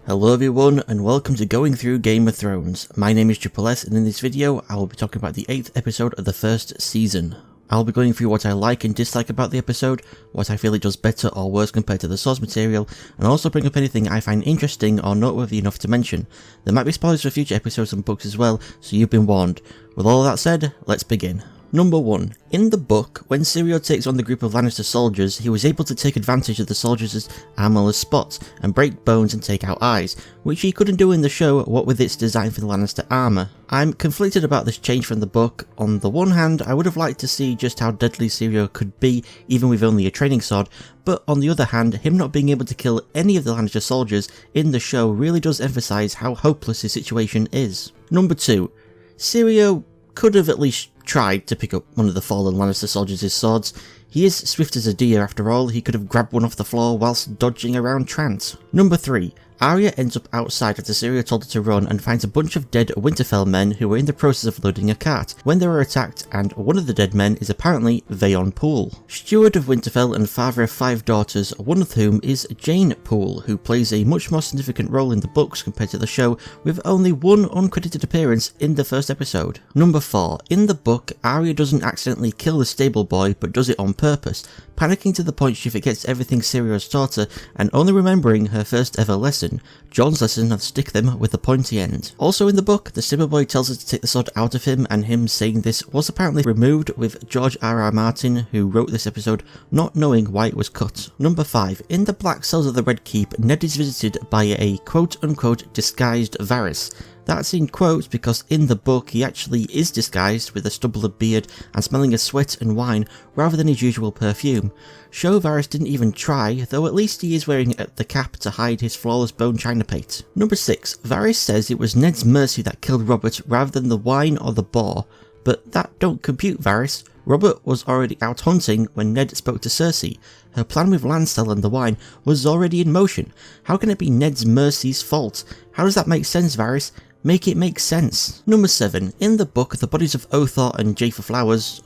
Hello everyone and welcome to Going Through Game of Thrones. My name is Triple S and in this video I will be talking about the 8th episode of the first season. I'll be going through what I like and dislike about the episode, what I feel it does better or worse compared to the source material, and also bring up anything I find interesting or noteworthy enough to mention. There might be spoilers for future episodes and books as well, so you've been warned. With all of that said, let's begin. Number 1. In the book, when Syrio takes on the group of Lannister soldiers, he was able to take advantage of the soldiers' armorless spots and break bones and take out eyes, which he couldn't do in the show, what with its design for the Lannister armour. I'm conflicted about this change from the book. On the one hand, I would have liked to see just how deadly Syrio could be, even with only a training sword, but on the other hand, him not being able to kill any of the Lannister soldiers in the show really does emphasise how hopeless his situation is. Number 2. Syrio could have at least tried to pick up one of the fallen Lannister soldiers' swords. He is swift as a deer after all, he could have grabbed one off the floor whilst dodging around Trant. Number 3. Arya ends up outside after Syrio told her to run and finds a bunch of dead Winterfell men who were in the process of loading a cart when they were attacked, and one of the dead men is apparently Vayon Poole, Steward of Winterfell and father of 5 daughters, one of whom is Jane Poole, who plays a much more significant role in the books compared to the show, with only one uncredited appearance in the first episode. Number 4. In the book, Arya doesn't accidentally kill the stable boy but does it on purpose, panicking to the point she forgets everything Syrio's taught her and only remembering her first ever lesson, Jon's lesson of stick them with the pointy end. Also in the book, the stable boy tells her to take the sword out of him, and him saying this was apparently removed, with George R.R. Martin, who wrote this episode, not knowing why it was cut. Number 5. In the black cells of the Red Keep, Ned is visited by a quote-unquote disguised Varys. That's in quotes because in the book he actually is disguised with a stubble of beard and smelling of sweat and wine rather than his usual perfume. Show Varys didn't even try, though at least he is wearing the cap to hide his flawless bone china plate. Number 6. Varys says it was Ned's mercy that killed Robert rather than the wine or the boar, but that don't compute, Varys. Robert was already out hunting when Ned spoke to Cersei. Her plan with Lancel and the wine was already in motion. How can it be Ned's mercy's fault? How does that make sense, Varys? Make it make sense. Number 7. In the book, the bodies of Othor and Jafer Flowers,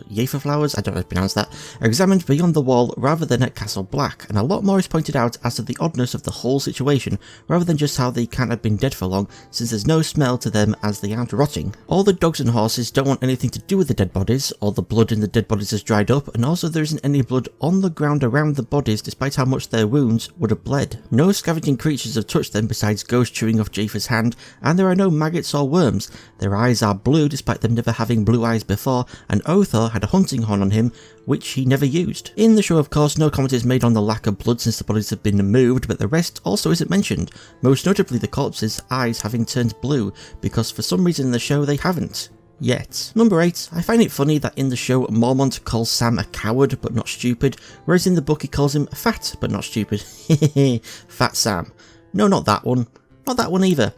I don't know how to pronounce that, are examined beyond the wall rather than at Castle Black, and a lot more is pointed out as to the oddness of the whole situation, rather than just how they can't have been dead for long, since there's no smell to them as they aren't rotting. All the dogs and horses don't want anything to do with the dead bodies, all the blood in the dead bodies has dried up, and also there isn't any blood on the ground around the bodies despite how much their wounds would have bled. No scavenging creatures have touched them besides Ghost chewing off Jafer's hand, and there are no maggots or worms. Their eyes are blue despite them never having blue eyes before, and Othor had a hunting horn on him which he never used. In the show, of course, no comment is made on the lack of blood since the bodies have been moved, but the rest also isn't mentioned, most notably the corpses' eyes having turned blue, because for some reason in the show they haven't. Yet. Number 8. I find it funny that in the show Mormont calls Sam a coward but not stupid, whereas in the book he calls him fat but not stupid. Hehehe, Fat Sam. No, not that one. Not that one either.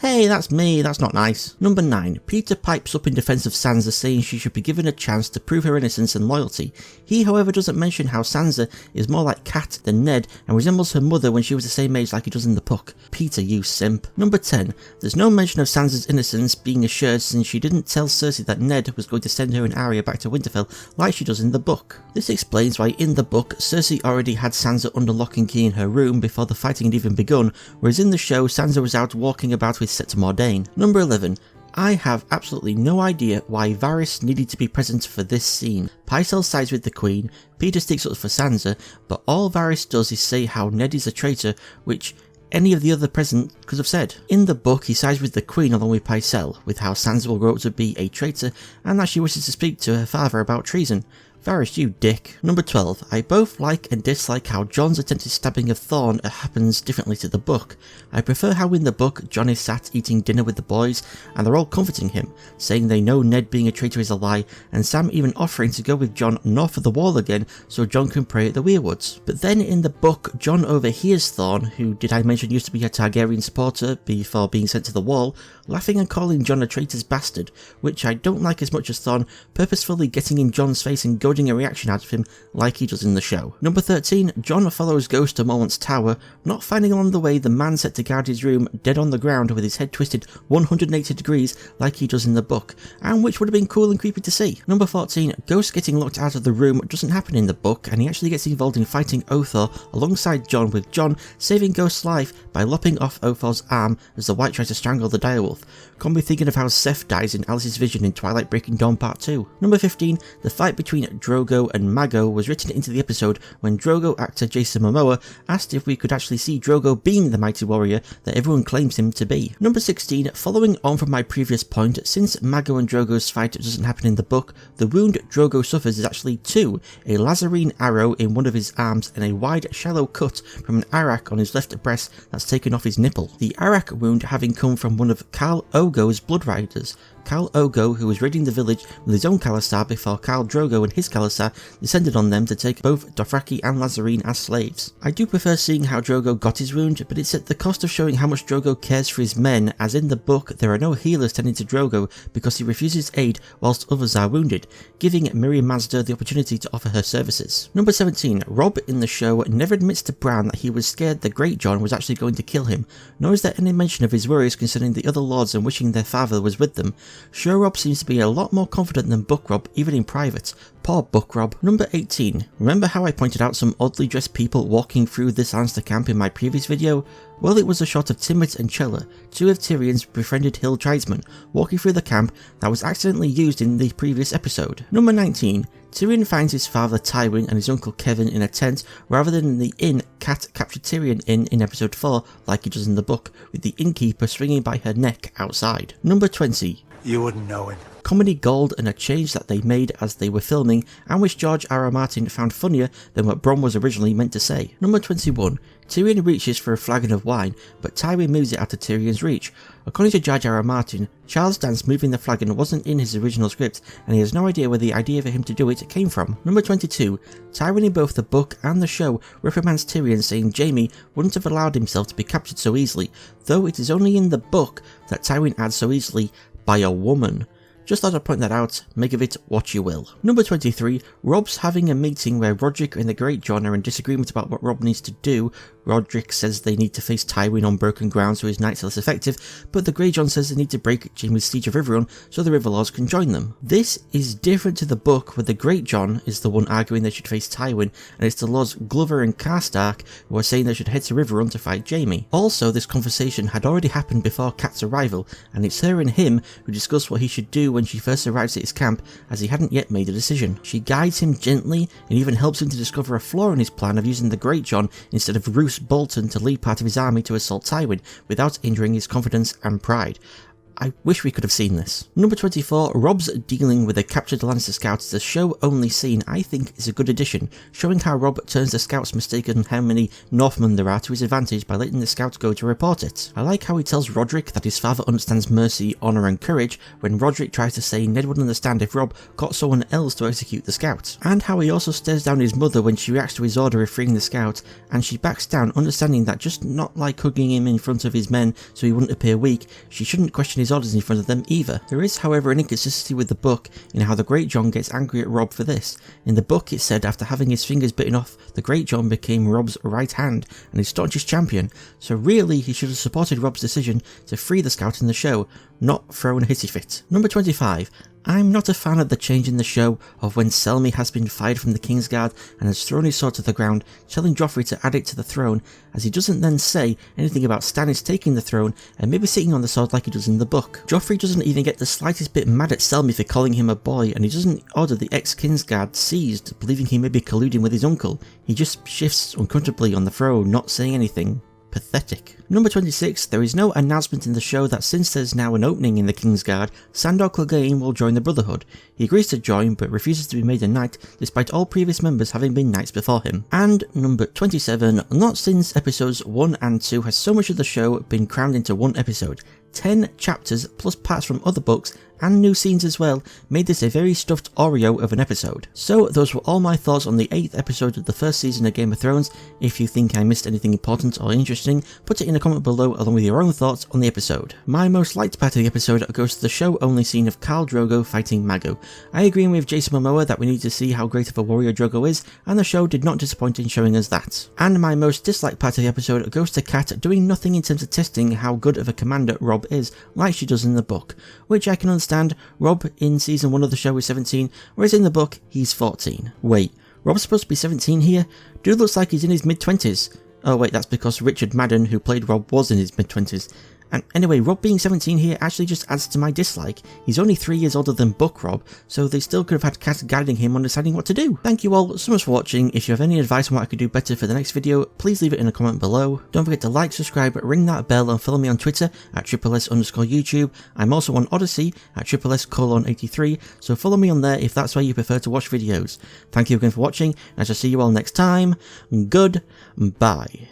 Hey, that's me, that's not nice. Number 9. Peter pipes up in defence of Sansa, saying she should be given a chance to prove her innocence and loyalty. He, however, doesn't mention how Sansa is more like Kat than Ned and resembles her mother when she was the same age like he does in the book. Peter, you simp. Number 10. There's no mention of Sansa's innocence being assured since she didn't tell Cersei that Ned was going to send her and Arya back to Winterfell like she does in the book. This explains why in the book Cersei already had Sansa under lock and key in her room before the fighting had even begun, whereas in the show Sansa was out walking about with Septa Mordain. Number 11. I have absolutely no idea why Varys needed to be present for this scene. Pycelle sides with the Queen, Peter sticks up for Sansa, but all Varys does is say how Ned is a traitor, which any of the other present could have said. In the book he sides with the Queen along with Pycelle, with how Sansa will grow up to be a traitor and that she wishes to speak to her father about treason. Varys, you dick. Number 12. I both like and dislike how Jon's attempted stabbing of Thorne happens differently to the book. I prefer how in the book Jon is sat eating dinner with the boys and they're all comforting him, saying they know Ned being a traitor is a lie, and Sam even offering to go with Jon north of the wall again so Jon can pray at the Weirwoods. But then in the book Jon overhears Thorne, who did I mention used to be a Targaryen supporter before being sent to the wall, laughing and calling Jon a traitor's bastard, which I don't like as much as Thorne purposefully getting in Jon's face and goading goading a reaction out of him like he does in the show. Number 13, John follows Ghost to Mormont's tower, not finding along the way the man set to guard his room dead on the ground with his head twisted 180 degrees like he does in the book, and which would have been cool and creepy to see. Number 14, Ghost getting locked out of the room doesn't happen in the book, and he actually gets involved in fighting Othor alongside John, with John saving Ghost's life by lopping off Othor's arm as the White tries to strangle the direwolf. Can't be thinking of how Seth dies in Alice's vision in Twilight Breaking Dawn Part 2. Number 15, the fight between Drogo and Mago was written into the episode when Drogo actor Jason Momoa asked if we could actually see Drogo being the mighty warrior that everyone claims him to be. Number 16, following on from my previous point, since Mago and Drogo's fight doesn't happen in the book, the wound Drogo suffers is actually two: a Lazarine arrow in one of his arms and a wide shallow cut from an arak on his left breast that's taken off his nipple. The arak wound having come from one of Khal Ogo's blood riders. Khal Ogo, who was raiding the village with his own Khalasar before Khal Drogo and his Khalasar descended on them to take both Dothraki and Lazarine as slaves. I do prefer seeing how Drogo got his wound, but it's at the cost of showing how much Drogo cares for his men, as in the book there are no healers tending to Drogo because he refuses aid whilst others are wounded, giving Miriam Mazda the opportunity to offer her services. Number 17, Robb in the show never admits to Bran that he was scared the Great John was actually going to kill him, nor is there any mention of his worries concerning the other lords and wishing their father was with them. Show Robb seems to be a lot more confident than Book Robb, even in private. Poor Book Robb. Number 18. Remember how I pointed out some oddly dressed people walking through this Lannister camp in my previous video? Well, it was a shot of Timett and Chella, two of Tyrion's befriended hill tribesmen, walking through the camp that was accidentally used in the previous episode. Number 19. Tyrion finds his father Tywin and his uncle Kevin in a tent rather than in the inn Cat captured Tyrion in episode 4 like he does in the book, with the innkeeper swinging by her neck outside. Number 20. You wouldn't know him. Comedy gold and a change that they made as they were filming, and which George R.R. Martin found funnier than what Bronn was originally meant to say. Number 21. Tyrion reaches for a flagon of wine, but Tywin moves it out of Tyrion's reach. According to George R.R. Martin, Charles Dance moving the flagon wasn't in his original script, and he has no idea where the idea for him to do it came from. Number 22. Tywin in both the book and the show reprimands Tyrion, saying Jaime wouldn't have allowed himself to be captured so easily, though it is only in the book that Tywin adds so easily by a woman. Just thought I'd point that out, make of it what you will. Number 23, Robb's having a meeting where Roderick and the Great John are in disagreement about what Robb needs to do. Roderick says they need to face Tywin on broken ground so his knights are less effective, but the Great John says they need to break Jaime's siege of Riverrun so the Riverlords can join them. This is different to the book, where the Great John is the one arguing they should face Tywin, and it's the Lords Glover and Karstark who are saying they should head to Riverrun to fight Jaime. Also, this conversation had already happened before Cat's arrival, and it's her and him who discuss what he should do when she first arrives at his camp, as he hadn't yet made a decision. She guides him gently and even helps him to discover a flaw in his plan of using the Great John instead of Roose Bolton to lead part of his army to assault Tywin without injuring his confidence and pride. I wish we could have seen this. Number 24, Robb's dealing with the captured Lannister scouts as a show-only scene I think is a good addition, showing how Robb turns the scouts' mistake on how many Northmen there are to his advantage by letting the scouts go to report it. I like how he tells Roderick that his father understands mercy, honour and courage, when Roderick tries to say Ned would understand if Robb got someone else to execute the scouts, and how he also stares down his mother when she reacts to his order of freeing the scouts, and she backs down, understanding that just not like hugging him in front of his men so he wouldn't appear weak, she shouldn't question his orders in front of them either. There is, however, an inconsistency with the book in how the Great John gets angry at Robb for this. In the book it said after having his fingers bitten off, the Great John became Robb's right hand and his staunchest champion, so really he should have supported Robb's decision to free the scout in the show, not thrown a hissy fit. Number 25. I'm not a fan of the change in the show of when Selmy has been fired from the Kingsguard and has thrown his sword to the ground, telling Joffrey to add it to the throne, as he doesn't then say anything about Stannis taking the throne and maybe sitting on the sword like he does in the book. Joffrey doesn't even get the slightest bit mad at Selmy for calling him a boy, and he doesn't order the ex-Kingsguard seized, believing he may be colluding with his uncle. He just shifts uncomfortably on the throne, not saying anything. Pathetic. Number 26, there is no announcement in the show that since there's now an opening in the Kingsguard, Sandor Clegane will join the Brotherhood. He agrees to join but refuses to be made a knight despite all previous members having been knights before him. And number 27, not since episodes 1 and 2 has so much of the show been crammed into one episode. 10 chapters plus parts from other books and new scenes as well made this a very stuffed Oreo of an episode. So those were all my thoughts on the 8th episode of the first season of Game of Thrones. If you think I missed anything important or interesting, put it in a comment below along with your own thoughts on the episode. My most liked part of the episode goes to the show only scene of Khal Drogo fighting Mago. I agree with Jason Momoa that we need to see how great of a warrior Drogo is, and the show did not disappoint in showing us that. And my most disliked part of the episode goes to Kat doing nothing in terms of testing how good of a commander Robb is, like she does in the book, which I can understand. Robb in season 1 of the show is 17, whereas in the book he's 14. Wait, Robb's supposed to be 17 here? Dude looks like he's in his mid-20s. Oh wait, that's because Richard Madden, who played Robb, was in his mid-20s. And anyway, Robb being 17 here actually just adds to my dislike. He's only 3 years older than Book Robb, so they still could have had Kat guiding him on deciding what to do. Thank you all so much for watching. If you have any advice on what I could do better for the next video, please leave it in a comment below. Don't forget to like, subscribe, ring that bell, and follow me on Twitter at @SSS_YouTube. I'm also on Odyssey at @SSS:83, so follow me on there if that's where you prefer to watch videos. Thank you again for watching, and I shall see you all next time. Goodbye.